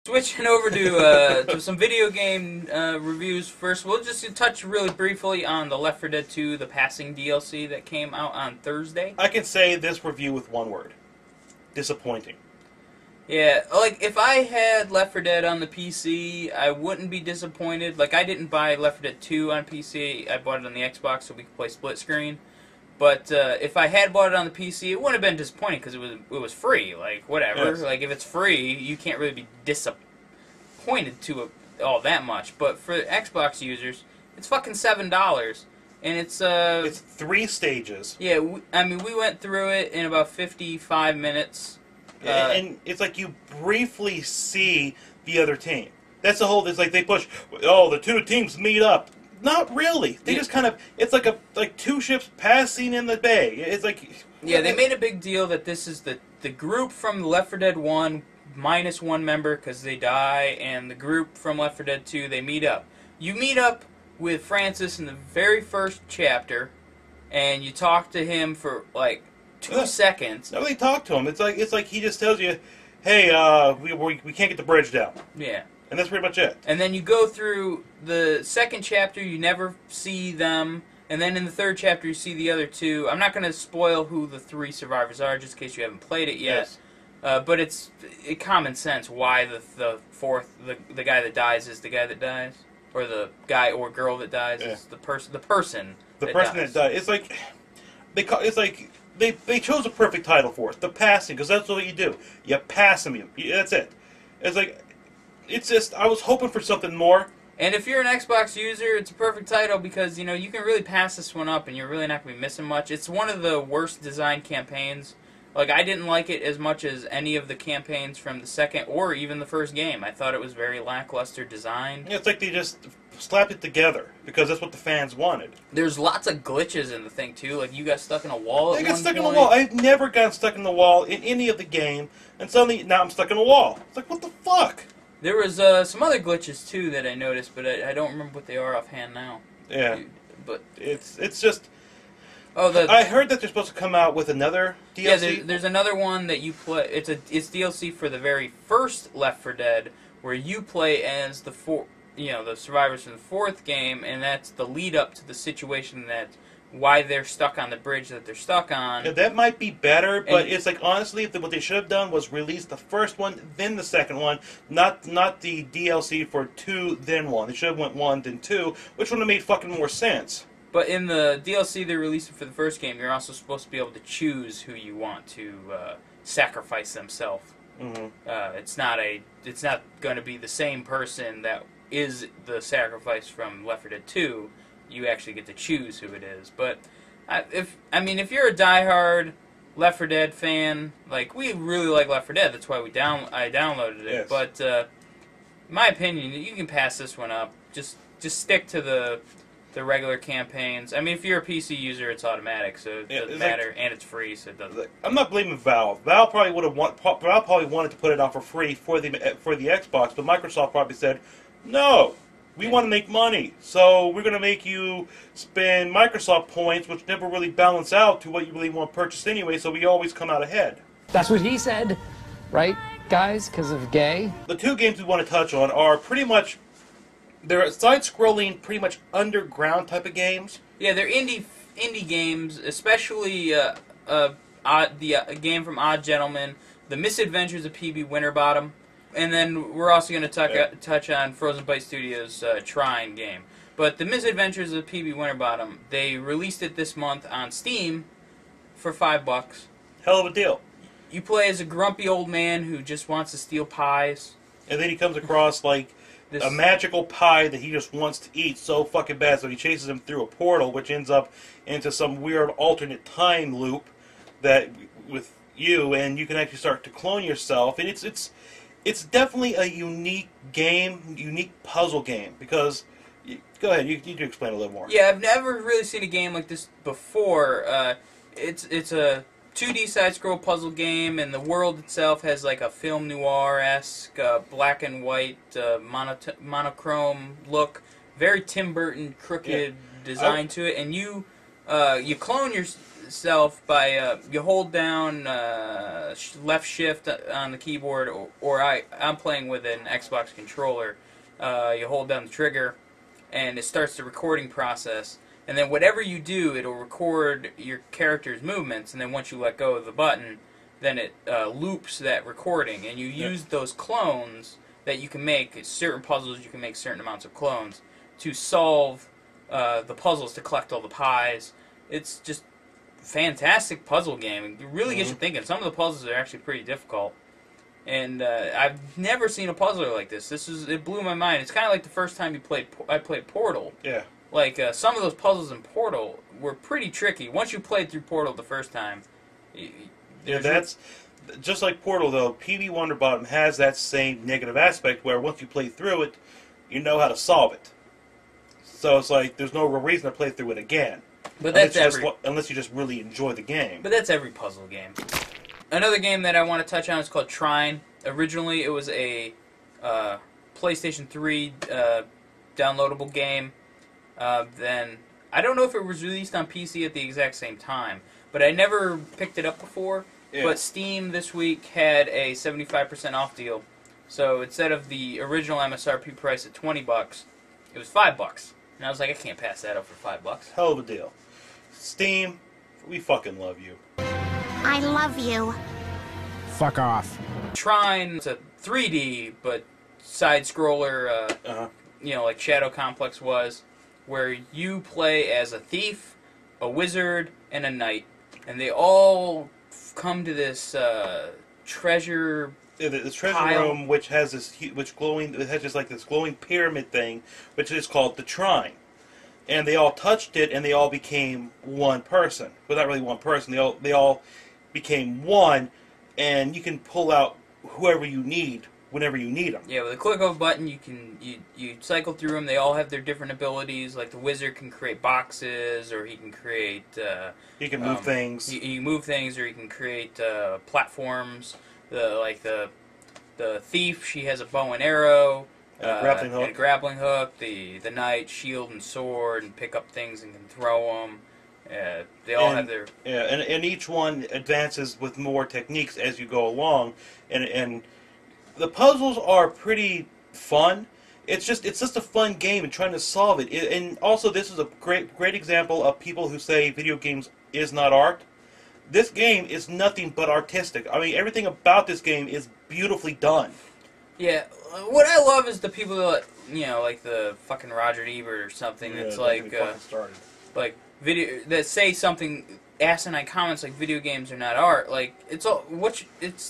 Switching over to some video game reviews first, we'll just touch really briefly on the Left 4 Dead 2, the Passing DLC that came out on Thursday. I can say this review with one word. Disappointing. Yeah, like, if I had Left 4 Dead on the PC, I wouldn't be disappointed. Like, I didn't buy Left 4 Dead 2 on PC, I bought it on the Xbox so we could play split screen. But if I had bought it on the PC, it wouldn't have been disappointing because it was free. Like, whatever. Yes. Like, if it's free, you can't really be disappointed to it all that much. But for Xbox users, it's fucking $7, and it's 3 stages. Yeah, we went through it in about 55 minutes. And it's like you briefly see the other team. That's the whole. It's like they push. Oh, the two teams meet up. Not really. They just kind of. It's like two ships passing in the bay. It's like. Yeah, they made a big deal that this is the group from Left 4 Dead 1 minus one member because they die, and the group from Left 4 Dead 2 they meet up. You meet up with Francis in the very first chapter, and you talk to him for like 2 seconds. Nobody talk to him. It's like he just tells you, "Hey, we can't get the bridge down." Yeah. And that's pretty much it. And then you go through the second chapter, you never see them, and then in the third chapter you see the other two. I'm not going to spoil who the 3 survivors are, just in case you haven't played it yet. Yes. But it's common sense why the fourth, the guy that dies is the guy that dies, or the guy or girl that dies is the person. The person that dies. It's like they chose a perfect title for it. The passing, because that's what you do. You pass them. That's it. It's like. It's just, I was hoping for something more. And if you're an Xbox user, it's a perfect title because, you can really pass this one up and you're really not going to be missing much. It's one of the worst designed campaigns. Like, I didn't like it as much as any of the campaigns from the second or even the first game. I thought it was very lackluster design. Yeah, it's like they just slapped it together because that's what the fans wanted. There's lots of glitches in the thing, too. Like, you got stuck in a wall at one point. I got stuck in a wall. I've never gotten stuck in the wall in any of the game, and suddenly, now I'm stuck in a wall. It's like, what the fuck? There was some other glitches too that I noticed, but I don't remember what they are offhand now. Yeah, but it's just. Oh, I heard that they're supposed to come out with another DLC. Yeah, there's another one that you play. It's DLC for the very first Left 4 Dead, where you play as the survivors from the 4th game, and that's the lead up to the situation that. Why they're stuck on the bridge that they're stuck on. Yeah, that might be better, but it's like, honestly, what they should have done was release the first one, then the second one, not the DLC for 2, then 1. They should have went 1, then 2, which would have made fucking more sense. But in the DLC they're releasing for the first game, you're also supposed to be able to choose who you want to sacrifice themselves. Mm-hmm. It's not going to be the same person that is the sacrifice from Left 4 Dead 2. You actually get to choose who it is. But if you're a diehard Left 4 Dead fan, like, we really like Left 4 Dead, that's why I downloaded it. Yes. But in my opinion, you can pass this one up. Just stick to the regular campaigns. I mean, if you're a PC user, it's automatic, so it doesn't matter, and it's free, so it doesn't. I'm not blaming Valve. Valve probably wanted to put it out for free for the Xbox, but Microsoft probably said no. We want to make money, so we're going to make you spend Microsoft points, which never really balance out to what you really want to purchase anyway, so we always come out ahead. That's what he said, right, guys, because of gay? The 2 games we want to touch on are pretty much, they're side-scrolling, pretty much underground type of games. Yeah, they're indie games, especially the game from Odd Gentleman, The Misadventures of P.B. Winterbottom. And then we're also going to touch on Frozen Byte Studios' Trine game. But The Misadventures of P.B. Winterbottom, they released it this month on Steam for $5. Hell of a deal. You play as a grumpy old man who just wants to steal pies. And then he comes across, like, a magical pie that he just wants to eat so fucking bad, so he chases him through a portal, which ends up into some weird alternate time loop that with you, and you can actually start to clone yourself. And it's definitely a unique game, unique puzzle game, because... Go ahead, you do explain a little more. Yeah, I've never really seen a game like this before. It's a 2D side-scroll puzzle game, and the world itself has like a film noir-esque, black and white, monochrome look. Very Tim Burton, crooked design to it, and you clone itself by you hold down left shift on the keyboard, or I'm playing with an Xbox controller. You hold down the trigger, and it starts the recording process. And then whatever you do, it'll record your character's movements. And then once you let go of the button, then it loops that recording. And you use those clones that you can make. Certain puzzles, you can make certain amounts of clones to solve the puzzles, to collect all the pies. It's just a fantastic puzzle game. It really gets you thinking. Some of the puzzles are actually pretty difficult. And I've never seen a puzzler like this. It blew my mind. It's kind of like the first time I played Portal. Yeah. Like, some of those puzzles in Portal were pretty tricky. Once you played through Portal the first time... Yeah, that's... Just like Portal, though, P.B. Winterbottom has that same negative aspect where once you play through it, you know how to solve it. So it's like, there's no real reason to play through it again. But unless you just really enjoy the game. But that's every puzzle game. Another game that I want to touch on is called Trine. Originally, it was a PlayStation 3 downloadable game. Then I don't know if it was released on PC at the exact same time, but I never picked it up before. Yeah. But Steam this week had a 75% off deal, so instead of the original MSRP price at $20, it was $5, and I was like, I can't pass that up for $5. Hell of a deal. Steam, we fucking love you. I love you. Fuck off. Trine, it's a 3D but side scroller, like Shadow Complex was, where you play as a thief, a wizard, and a knight, and they all come to this treasure. Yeah, the treasure room, which has this glowing pyramid thing, which is called the Trine, and they all touched it, and they all became one person. Well, not really one person. They all became one, and you can pull out whoever you need whenever you need them. Yeah, with a click of a button, you cycle through them. They all have their different abilities. Like the wizard can create boxes, or he can create. He can move things. You move things, or he can create platforms. The thief, she has a bow and arrow, and a grappling hook. And a grappling hook. The knight, shield and sword, and pick up things and can throw them. They all have their... Yeah, and each one advances with more techniques as you go along, and the puzzles are pretty fun. It's just a fun game and trying to solve it. And also, this is a great example of people who say video games is not art. This game is nothing but artistic. I mean, everything about this game is beautifully done. Yeah, what I love is the people that, like the fucking Roger Ebert or something that's like video that say something asinine comments like video games are not art. Like it's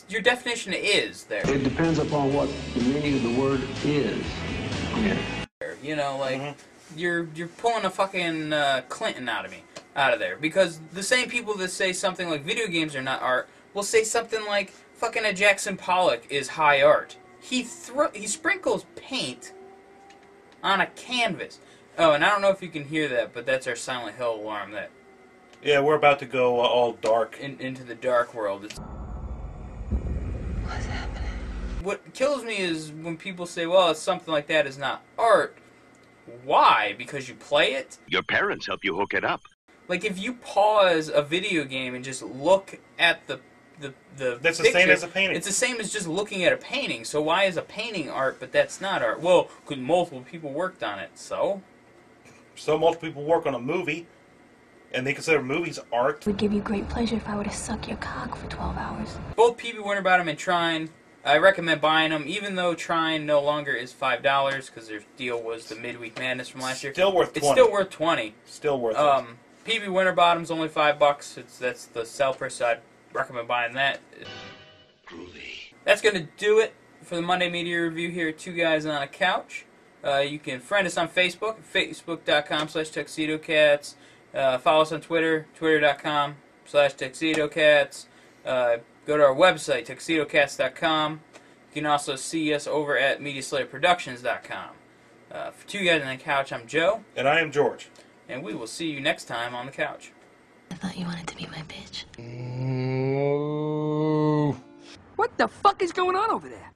your definition is there. It depends upon what the meaning of the word is. Yeah. You're pulling a fucking Clinton out of there, because the same people that say something like video games are not art will say something like fucking a Jackson Pollock is high art. He sprinkles paint on a canvas. Oh, and I don't know if you can hear that, but that's our Silent Hill alarm. Yeah, we're about to go all dark. Into the dark world. What's happening? What kills me is when people say, well, something like that is not art. Why? Because you play it? Your parents help you hook it up. Like, if you pause a video game and just look at the that's picture, the same as a painting. It's the same as just looking at a painting. So why is a painting art, but that's not art? Well, because multiple people worked on it, so? So multiple people work on a movie, and they consider movies art. It would give you great pleasure if I were to suck your cock for 12 hours. Both P.B. Winterbottom and Trine, I recommend buying them, even though Trine no longer is $5, because their deal was the Midweek Madness from last year. Still worth $20. It's still worth $20. Still worth it. P.B. Winterbottom's only $5. That's the sell price, so I'd recommend buying that. Groovy. That's going to do it for the Monday Media Review here at Two Guys on a Couch. You can friend us on Facebook, facebook.com/TuxedoCats. Follow us on Twitter, twitter.com/TuxedoCats. Go to our website, tuxedocats.com. You can also see us over at MediaSlayerProductions.com. For Two Guys on the Couch, I'm Joe. And I am George. And we will see you next time on the couch. I thought you wanted to be my bitch. Oh. What the fuck is going on over there?